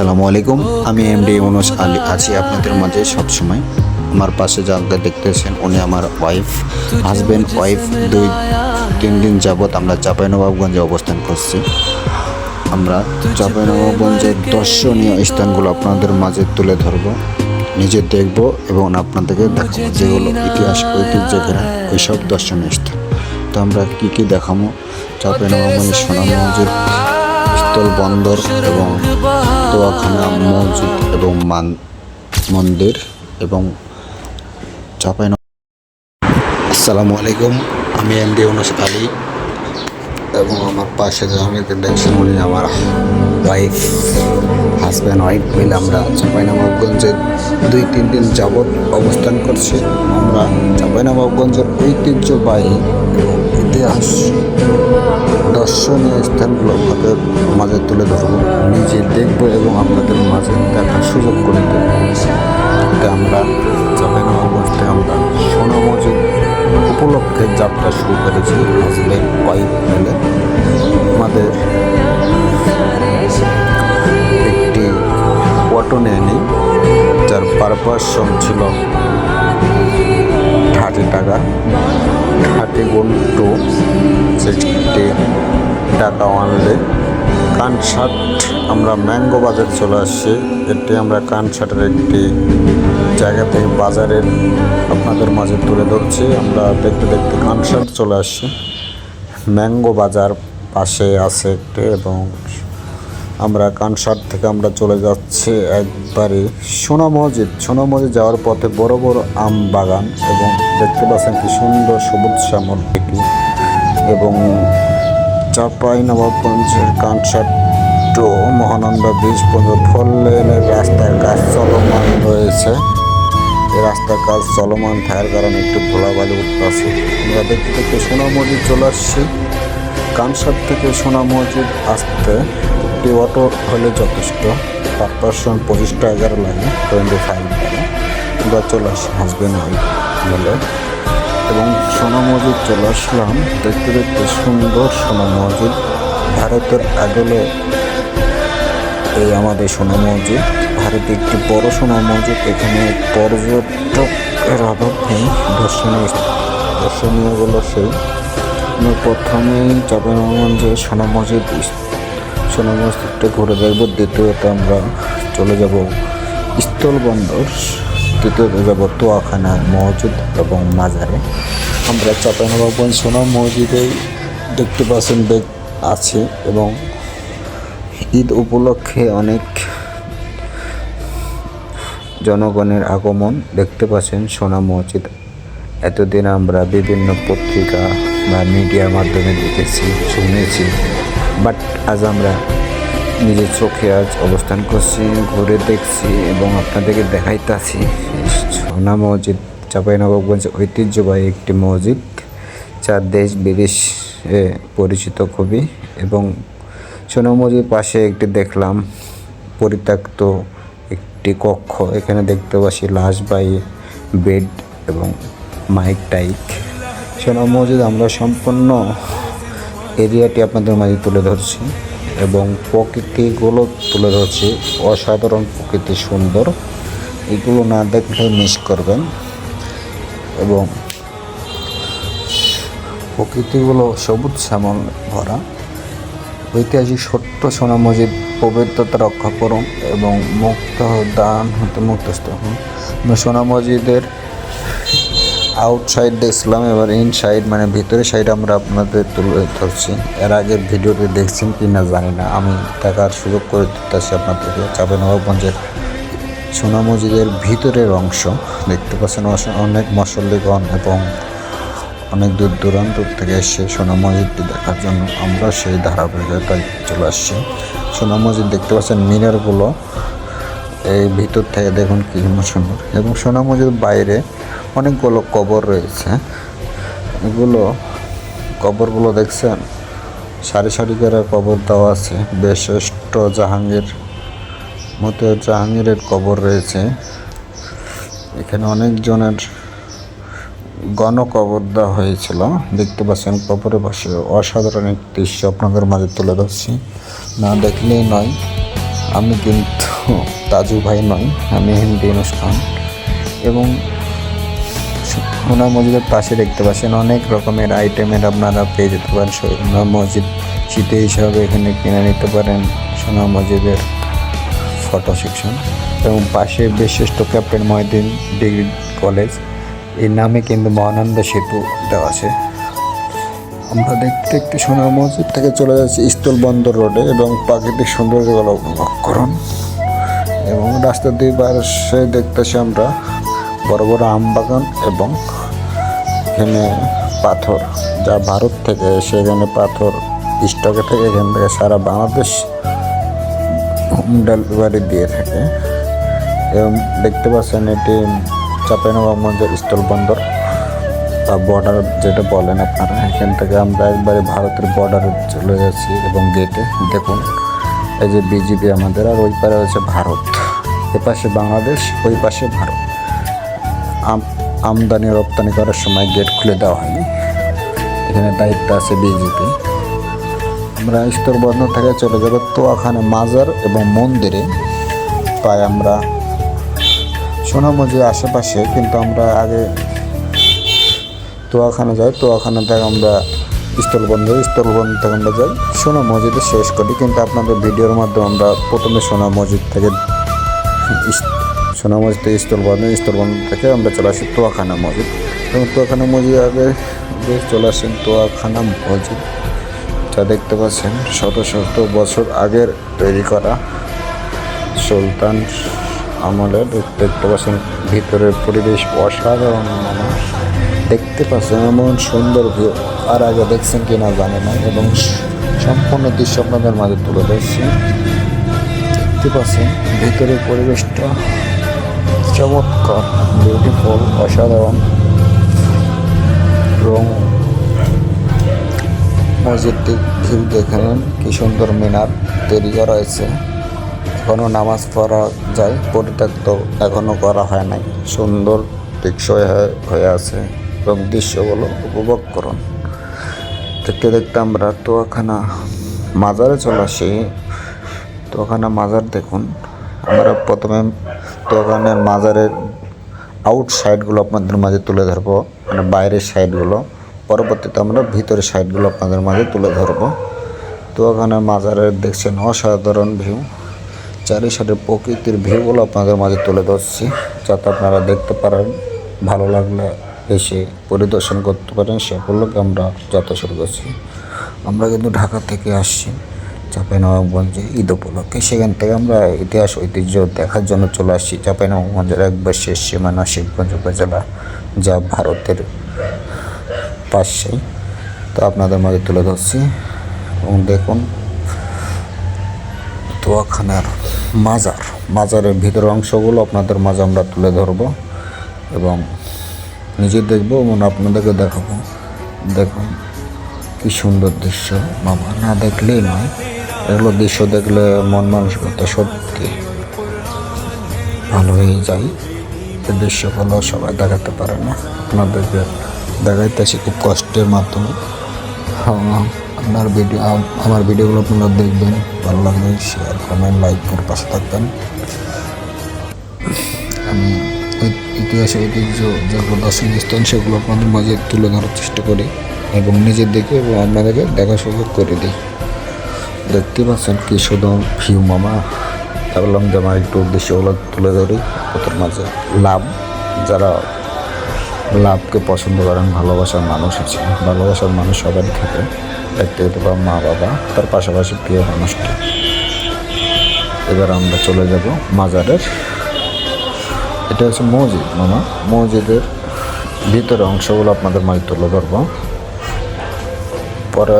আসসালামু আলাইকুম। আমি এমডি ইউনুস আলী আছি আপনাদের মাঝে সবসময়। আমার পাশে যাকে দেখতেছেন উনি আমার হাজব্যান্ড ওয়াইফ। 2-3 দিন যাবৎ আমরা চাঁপাইনবাবগঞ্জে অবস্থান করছি। আমরা চাঁপাইনবাবগঞ্জের দর্শনীয় স্থানগুলো আপনাদের মাঝে তুলে ধরব, নিজে দেখব এবং আপনাদেরকে দেখাবো, যেগুলো ইতিহাস ঐতিহ্য ঘেরা ওইসব দর্শনীয় স্থান। তো আমরা কী দেখাবো? চাঁপাইনবাবগঞ্জের সোনা মসজিদ, স্থল বন্দর এবং তোয়াখানা মসজিদ এবং মন্দির এবং আসসালামু আলাইকুম। আমি এমডি ইউনুস আলী এবং আমার পাশে যাকে দেখছেন উনি আমার হাজব্যান্ড ওয়াইফ মিলে আমরা চাঁপাইনবাবগঞ্জে 2-3 দিন যাবৎ অবস্থান করছি। আমরা চাঁপাইনবাবগঞ্জের ঐতিহ্যবাহী এবং ইতিহাস দর্শনীয় স্থানগুলো আপনাদের মাঝে তুলে ধরবো, নিজে দেখবো এবং আপনাদের মাঝে দেখার সুযোগ করে দেবো। আমরা চাঁপাইনবাবগঞ্জ থেকে আমরা সোনা মসজিদ উপলক্ষে যাত্রা শুরু করেছি হাজব্যান্ড ওয়াইফ মিলে। আমাদের একটি অটো নিয়ে নিই, যার পার পার্সন ছিল 30 টাকা, 30 × 60 টাকা আনলে কানসাট আমরা ম্যাঙ্গো বাজার চলে আসছি। এটি আমরা কানসাটের একটি জায়গা থেকে বাজারের আপনাদের মাঝে তুলে ধরছি। আমরা দেখতে দেখতে কানসাট চলে আসছি। ম্যাঙ্গো বাজার পাশে আছে একটি, এবং আমরা কানসাট থেকে আমরা চলে যাচ্ছি একবারে সোনা মসজিদ যাওয়ার পথে বড় বড় আম বাগান এবং দেখতে পাচ্ছেন কি সুন্দর সবুজ শ্যামল এটি। এবং চাঁপাইনবাবগঞ্জের কানসাট টু মহানন্দা ব্রিজ পর্যন্ত 4 লেনের রাস্তার কাজ চলমান রয়েছে। এই রাস্তার কাজ চলমান থাকার কারণে একটু ধুলাবালি উঠতেছে। আমরা দেখতে দেখতে সোনা মসজিদ চলে আসছি। কানসাট থেকে সোনা মসজিদ আসতে একটি অটো হলে যথেষ্ট, পার পার্সন 25 টাকা লাগে, 25 টাকা। আমরা চলে আসি হাজব্যান্ড ওয়াইফ মিলে এবং সোনা মসজিদ চলে আসলাম। দেখতে দেখতে সুন্দর সোনা মসজিদ, ভারতের আদলে এই আমাদের সোনা মসজিদ। ভারতে একটি বড় সোনা মসজিদ, এখানে পর্যটকের অভাব নেই। দর্শনীয়গুলো সেই আমরা প্রথমেই চাঁপাইনবাবগঞ্জে সোনা মসজিদটা ঘুরে দেখব। দ্বিতীয়ত আমরা চলে যাব স্থল বন্দর, তৃতীয়ত যাব তোয়াখানা মসজিদ এবং মাজারে। আমরা চাঁপাইনবাবগঞ্জ সোনা মসজিদেই দেখতে পাচ্ছেন বেগ আছে এবং ঈদ উপলক্ষে অনেক জনগণের আগমন দেখতে পাচ্ছেন সোনা মসজিদ। এতদিন আমরা বিভিন্ন পত্রিকা বা মিডিয়ার মাধ্যমে দেখেছি, শুনেছি, বাট আজ আমরা নিজের চোখে অবস্থান করছি, ঘুরে দেখছি এবং আপনাদেরকে দেখাইতেছি। সোনা মসজিদ চাঁপাইনবাবগঞ্জ ঐতিহ্যবাহী একটি মসজিদ, যা দেশ বিদেশে পরিচিত খুবই। এবং সোনা মসজিদ পাশে একটি দেখলাম পরিত্যক্ত একটি কক্ষ, এখানে দেখতে পাচ্ছি লাশবাহী বেড এবং মাইক টাইক। সোনা মসজিদ আমরা সম্পূর্ণ এরিয়াটি আপনাদের মাঝে তুলে ধরছি এবং প্রকৃতিগুলো তুলে ধরছি। অসাধারণ প্রকৃতি, সুন্দর, এগুলো না দেখলে মিস করবেন। এবং প্রকৃতিগুলো সবুজ শ্যামল ভরা। ঐতিহাসিক ছোট্ট সোনা মসজিদ পবিত্রতা রক্ষা করুন এবং মুক্ত দান হতে মুক্তস্থ হন। সোনা মসজিদের আউটসাইড দেখছিলাম, এবার ইনসাইড মানে ভিতরের সাইড আমরা আপনাদের তুলে ধরছি। এর আগের ভিডিওটি দেখছেন কি না জানি না, আমি দেখার সুযোগ করে দিতেছি আপনাদেরকে। চাঁপাইনবাবগঞ্জের সোনা মসজিদের ভিতরের অংশ দেখতে পাচ্ছেন। অনেক মুসল্লিগণ এবং অনেক দূর দূরান্ত থেকে এসে সোনা মসজিদটি দেখার জন্য আমরা সেই ধারাবাহিকতায় চলে আসছি। সোনা মসজিদ দেখতে পাচ্ছেন মিনারগুলো এই ভিতর থেকে দেখুন কি সুন্দর। এবং সোনা মসজিদ বাইরে অনেকগুলো কবর রয়েছে, এগুলো কবরগুলো দেখছেন সারি সারি করে কবর দেওয়া আছে। বেশেষ্ট জাহাঙ্গীরের কবর রয়েছে। এখানে অনেকজনের গণকবর দেওয়া হয়েছিল, দেখতে পাচ্ছেন কবরের পাশে। অসাধারণ একটি দৃশ্য আপনাদের মাঝে তুলে ধরছি, না দেখলেই নয়। আমি কিন্তু তাজু ভাই নয়, আমি হিন্দি অনুষ্ঠান। এবং সোনা মসজিদের পাশে দেখতে পাচ্ছেন অনেক রকমের আইটেমের আপনারা পেয়ে যেতে পারেন। সোনা মসজিদ স্মৃতি হিসাবে এখানে কিনে নিতে পারেন সোনা মসজিদের ফটো সেকশন। এবং পাশে বিশিষ্ট ক্যাপ্টেন মহিউদ্দিন ডিগ্রি কলেজ এই নামে কিন্তু মহানন্দ সেতু দেওয়া আছে। আমরা দেখতে দেখতে সোনা মসজিদ থেকে চলে যাচ্ছি স্থলবন্দর রোডে এবং প্রাকৃতিক সৌন্দর্যগুলো উপভোগ করুন। এবং রাস্তার দুই পাশে দেখতেছি আমরা বড় বড় আম বাগান এবং এখানে পাথর, যা ভারত থেকে এসে এখানে পাথর স্টকে থেকে এখান থেকে সারা বাংলাদেশ হোম ডেলিভারি দিয়ে থাকে। এবং দেখতে পাচ্ছেন এটি চাঁপাইনবাবগঞ্জের স্থলবন্দর বা বর্ডার যেটা বলেন আপনারা। এখান থেকে আমরা একবারে ভারতের বর্ডারে চলে যাচ্ছি এবং গেটে দেখুন এই যে বিজিবি আমাদের, আর ওই পারে হচ্ছে ভারত, এ পাশে বাংলাদেশ, ওই পাশে ভারত। আমদানি রপ্তানি করার সময় গেট খুলে দেওয়া হয়নি, এখানে দায়িত্ব আছে বিজিবি। আমরা স্থলবন্দর থেকে চলে যাব তোয়াখানা মাজার এবং মন্দিরে। প্রায় আমরা সোনা মসজিদের আশেপাশে, কিন্তু আমরা আগে তোয়াখানা যাই, তোয়াখানা থেকে আমরা স্থলবন্দর থেকে আমরা যাই সোনা মসজিদে শেষ করি। কিন্তু আপনাদের ভিডিওর মাধ্যমে আমরা প্রথমে সোনা মসজিদ থেকে স্থলবন্দর থেকে আমরা চলে আসি তোয়াখানা মসজিদ। এবং তোয়াখানা মসজিদ আগে চলে আসেন তোয়াখানা মসজিদ, যা দেখতে পাচ্ছেন শত শত বছর আগের তৈরি করা সুলতান আমলের। দেখতে পাচ্ছেন ভিতরের পরিবেশ অসাধারণ, দেখতে পাচ্ছেন এমন সুন্দর ভিউ আর আগে দেখছেন কি না জানি না। এবং সম্পূর্ণ দৃশ্য আপনাদের মাঝে তুলে ধরছি। দেখতে পাচ্ছেন ভিতরের পরিবেশটা চমৎকার, বিউটিফুল, অসাধারণ। এবং মসজিদটি ভিউ দেখেন কি সুন্দর মিনার তৈরি করা হয়েছে। এখনও নামাজ পড়া যায়, পরিত্যক্ত এখনও করা হয় নাই, সুন্দর টেকসই হয়ে আছে। এবং দৃশ্যগুলো উপভোগ করুন। দেখতে দেখতে আমরা তোয়াখানা মাজারে চলে আসি। তোয়াখানা মাজার দেখুন, আমরা প্রথমে তোয়াখানার মাজারের আউট সাইডগুলো আপনাদের মাঝে তুলে ধরবো, মানে বাইরের সাইডগুলো। পরবর্তীতে আমরা ভিতরের সাইডগুলো আপনাদের মাঝে তুলে ধরবো। তোয়াখানা মাজারের দেখছেন অসাধারণ ভিউ, চারি সাইডের প্রকৃতির ভিউগুলো আপনাদের মাঝে তুলে ধরছি, যাতে আপনারা দেখতে পারেন। ভালো লাগলে এসে পরিদর্শন করতে পারেন, সেগুলোকে আমরা যাত্রা শুরু করছি। আমরা কিন্তু ঢাকা থেকে আসছি চাঁপাইনবাবগঞ্জে ঈদ উপলক্ষে। সেখান থেকে আমরা ইতিহাস ঐতিহ্য দেখার জন্য চলে আসছি চাঁপাইনবাবগঞ্জের একবার শেষ সীমানা শিবগঞ্জ উপজেলা, যা ভারতের পাশেই। তো আপনাদের মাঝে তুলে ধরছি। এবং দেখুন তোয়াখানার মাজারের ভিতরের অংশগুলো আপনাদের মাঝে আমরা তুলে ধরবো এবং নিজে দেখবো এবং আপনাদেরকে দেখাবো। দেখুন কি সুন্দর দৃশ্য, বাবা, না দেখলেই নয়। এগুলো দৃশ্য দেখলে মন মানসিকতা সত্যি ভালো হয়ে যায়। এই দৃশ্যগুলো সবাই দেখাতে পারে না, আপনাদেরকে দেখাইতেছি খুব কষ্টের মাধ্যমে। আমার ভিডিওগুলো আপনারা দেখবেন, ভালো লাগবে শেয়ার, কমেন্ট, লাইক করে পাশে থাকবেন। আমি ইতিহাস ঐতিহ্য যেগুলো দর্শনীয় স্থান সেগুলো আপনাদের মাঝে তুলে ধরার চেষ্টা করি এবং নিজের দিকে এবং আপনাদেরকে দেখা সুযোগ করে দিই। দেখতে পাচ্ছেন কি শুধু ভিউ, মামা। ভাবলাম যে আমার একটু দৃশ্যগুলো তুলে ধরি ওদের মাঝে। যারা লাভকে পছন্দ করেন, ভালোবাসার মানুষ আছে, ভালোবাসার মানুষ সবারই থাকে। দেখতে পাবো মা বাবা, তার পাশাপাশি প্রিয় মানুষটি। এবার আমরা চলে যাব মাজারের। এটা হচ্ছে মসজিদ, মামা। মসজিদের ভিতরে অংশগুলো আপনাদের মাঝে তুলে ধরবো, পরে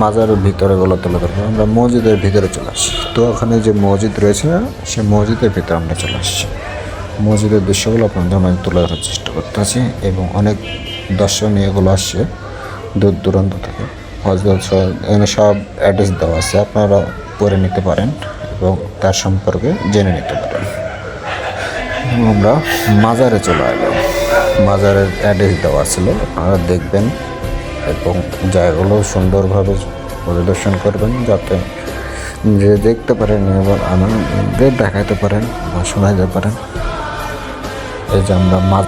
মাজারের ভিতরেগুলো তুলে ধরবো। আমরা মসজিদের ভিতরে চলে আসছি। তো ওখানে যে মসজিদ রয়েছে সে মসজিদের ভিতরে আমরা চলে আসছি। মসজিদের দৃশ্যগুলো আপনাদের মাঝে তুলে ধরার চেষ্টা করতেছি এবং অনেক দর্শনীয়গুলো আসছে দূর দূরান্ত থেকে। এখানে সব অ্যাড্রেস দেওয়া আছে, আপনারা পড়ে নিতে পারেন এবং তার সম্পর্কে জেনে নিতে পারেন। আমরা মাজারে চলে এলাম। মাজারের অ্যাড্রেস দেওয়া ছিল, আপনারা দেখবেন এবং জায়গাগুলো সুন্দরভাবে পরিদর্শন করবেন, যাতে যে দেখতে পারেন এবং আমাদের দেখাতে পারেন বা শোনাতে পারেন। এই যে আমরা মাছ